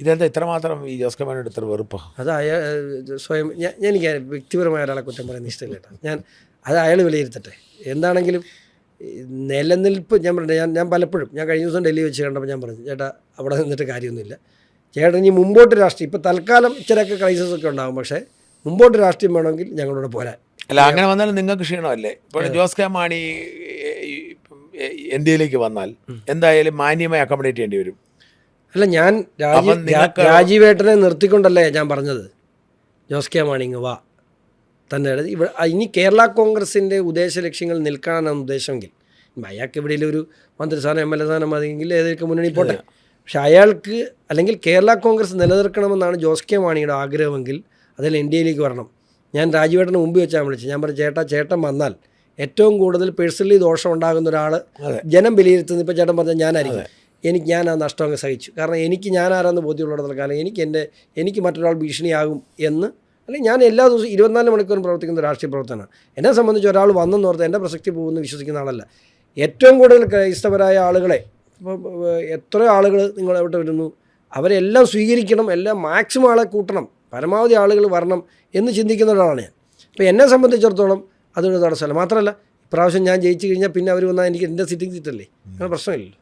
ഇതെന്താ ഇത്രമാത്രം ഈ ജോസ് കെ മാണിയുടെ ഇത്ര വെറുപ്പ്? അത് സ്വയം എനിക്ക് വ്യക്തിപരമായ ഒരാളെ കുറ്റം പറയുന്ന ഇഷ്ടമില്ല കേട്ടോ. അത് അയാൾ വിലയിരുത്തട്ടെ. എന്താണെങ്കിലും നിലനിൽപ്പ് ഞാൻ പറഞ്ഞു, ഞാൻ പലപ്പോഴും ഞാൻ കഴിഞ്ഞ ദിവസം ഡൽഹി വെച്ച് കണ്ടപ്പോൾ ഞാൻ പറഞ്ഞു, ചേട്ടാ അവിടെ നിന്നിട്ട് കാര്യമൊന്നുമില്ല, ചേട്ടൻ ഇനി മുമ്പോട്ട് രാഷ്ട്രീയം, ഇപ്പോൾ തൽക്കാലം ഇച്ചിരൊക്കെ ക്രൈസിസ് ഒക്കെ ഉണ്ടാകും, പക്ഷേ മുമ്പോട്ട് രാഷ്ട്രീയം വേണമെങ്കിൽ ഞങ്ങളോട് പോരാൻ. അല്ല, അങ്ങനെ വന്നാലും നിങ്ങൾക്ക് ക്ഷീണമല്ലേ? ഇപ്പോൾ ജോസ് കെ മാണി ഇന്ത്യയിലേക്ക് വന്നാൽ എന്തായാലും മാന്യമായി അക്കോമഡേറ്റ് ചെയ്യേണ്ടി വരും. അല്ല, ഞാൻ രാജീവേട്ടനെ നിർത്തിക്കൊണ്ടല്ലേ ഞാൻ പറഞ്ഞത് ജോസ് കെ മാണി വാ തന്നെ. ഇവിടെ ഇനി കേരള കോൺഗ്രസിൻ്റെ ഉദ്ദേശ ലക്ഷ്യങ്ങൾ നിൽക്കാനാണ് ഉദ്ദേശമെങ്കിൽ അയാൾക്ക് എവിടെയെങ്കിലും ഒരു മന്ത്രിസ്ഥാനം MLA സ്ഥാനം മതിയെങ്കിൽ ഏതൊക്കെ മുന്നണി പോട്ടെ. പക്ഷെ അയാൾക്ക് അല്ലെങ്കിൽ കേരള കോൺഗ്രസ് നിലനിർത്തണമെന്നാണ് ജോസ് കെ മാണിയുടെ ആഗ്രഹമെങ്കിൽ അതിൽ ഇന്ത്യയിലേക്ക് വരണം. ഞാൻ രാജീവേട്ടന് മുമ്പ് വെച്ചാൽ വിളിച്ചത്. ഞാൻ പറഞ്ഞു, ചേട്ടൻ വന്നാൽ ഏറ്റവും കൂടുതൽ പേഴ്സണലി ദോഷം ഉണ്ടാകുന്ന ഒരാൾ ജനം വിലയിരുത്തുന്നത് ഇപ്പോൾ ചേട്ടൻ പറഞ്ഞാൽ ഞാനായിരിക്കും. ഞാൻ ആ നഷ്ടം അങ്ങ് സഹിച്ചു. കാരണം ഞാൻ ആരാന്ന് ബോധ്യമുള്ളിടത്തോളം കാലം എനിക്ക് മറ്റൊരാൾ ഭീഷണിയാകും എന്ന്, അല്ലെങ്കിൽ ഞാൻ എല്ലാ ദിവസവും 24 മണിക്കൂറും പ്രവർത്തിക്കുന്ന രാഷ്ട്രീയ പ്രവർത്തനമാണ്. എന്നെ സംബന്ധിച്ച് ഒരാൾ വന്നെന്നോർത്ത് എൻ്റെ പ്രസക്തി പോകുമെന്ന് വിശ്വസിക്കുന്ന ആളല്ല. ഏറ്റവും കൂടുതൽ ക്രൈസ്തവരായ ആളുകളെ ഇപ്പോൾ എത്ര ആളുകൾ നിങ്ങളെവിടെ വരുന്നു അവരെല്ലാം സ്വീകരിക്കണം, എല്ലാം മാക്സിമം ആളെ കൂട്ടണം, പരമാവധി ആളുകൾ വരണം എന്ന് ചിന്തിക്കുന്ന ഒരാളാണ് ഞാൻ. അപ്പോൾ എന്നെ സംബന്ധിച്ചിടത്തോളം അതൊരു തടസ്സമല്ല. മാത്രമല്ല ഇപ്രാവശ്യം ഞാൻ ജയിച്ചു കഴിഞ്ഞാൽ പിന്നെ അവർ വന്നാൽ എനിക്ക് എൻ്റെ സിറ്റിംഗ് സീറ്റല്ലേ, അങ്ങനെ പ്രശ്നമില്ലല്ലോ.